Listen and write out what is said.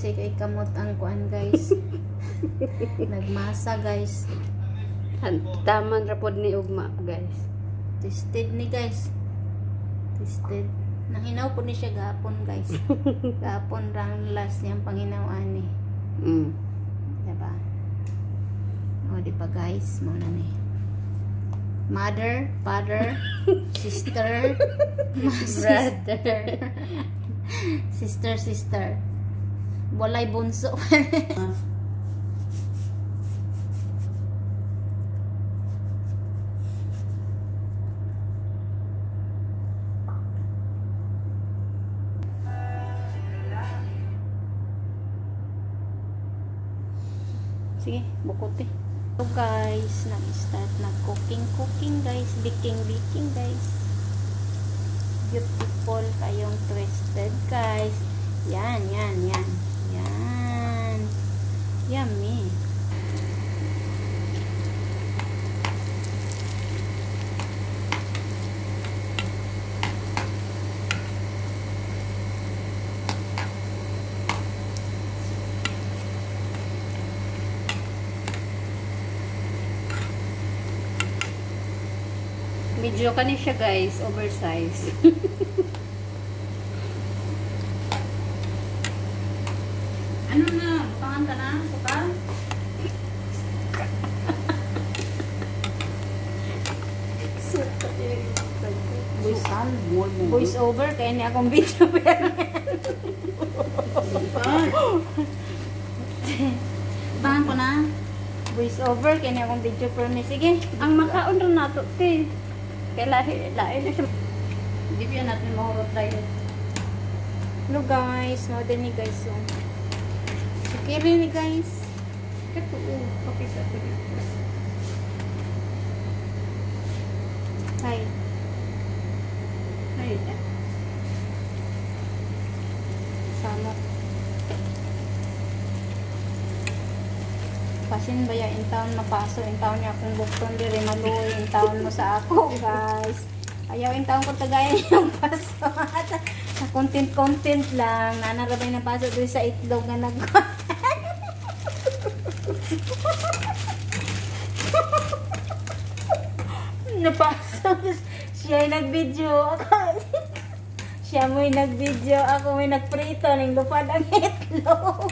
si kay kamot ang kuan guys. Nagmasa guys. Taman rapod ni ugma guys. Tested ni guys. Tested. Nahinaw po ni siya gapon guys. Gapon rang last niyang panghinawaan ni. Diba? O di pa guys, mo na ni. Mother, father, sister, brother. Sister. Walay bunso. Sige, bukote. So guys, nag-start na cooking guys, baking guys. Beautiful kayong twisted guys. Yan. Yummy. Medyo kani siya guys, oversize. Ano na? Butangan ka na? Suka? Voice over kaya niya akong video Butangan ko na? Voice over kaya niya akong video pero sige. Ang makaon rin nato te. Kaya lain na siya. Hindi pa natin mahurot tayo. Hello guys, model ni guys. So, sikiri ni guys. Kato, okay sa ito. Hi. Ay, Sama. Pasin ba yung taon mapaso, yung taon niya akong bukton diri maluoy, yung taon mo sa ako guys. Ayaw yung taon ko tagayan yung paso. Content lang. Nanarabay na paso diri sa itlog nga napaso. Siya yung nag-video. Siya mo yung nag-video. Ako may nagprito ng lupad ang itlog.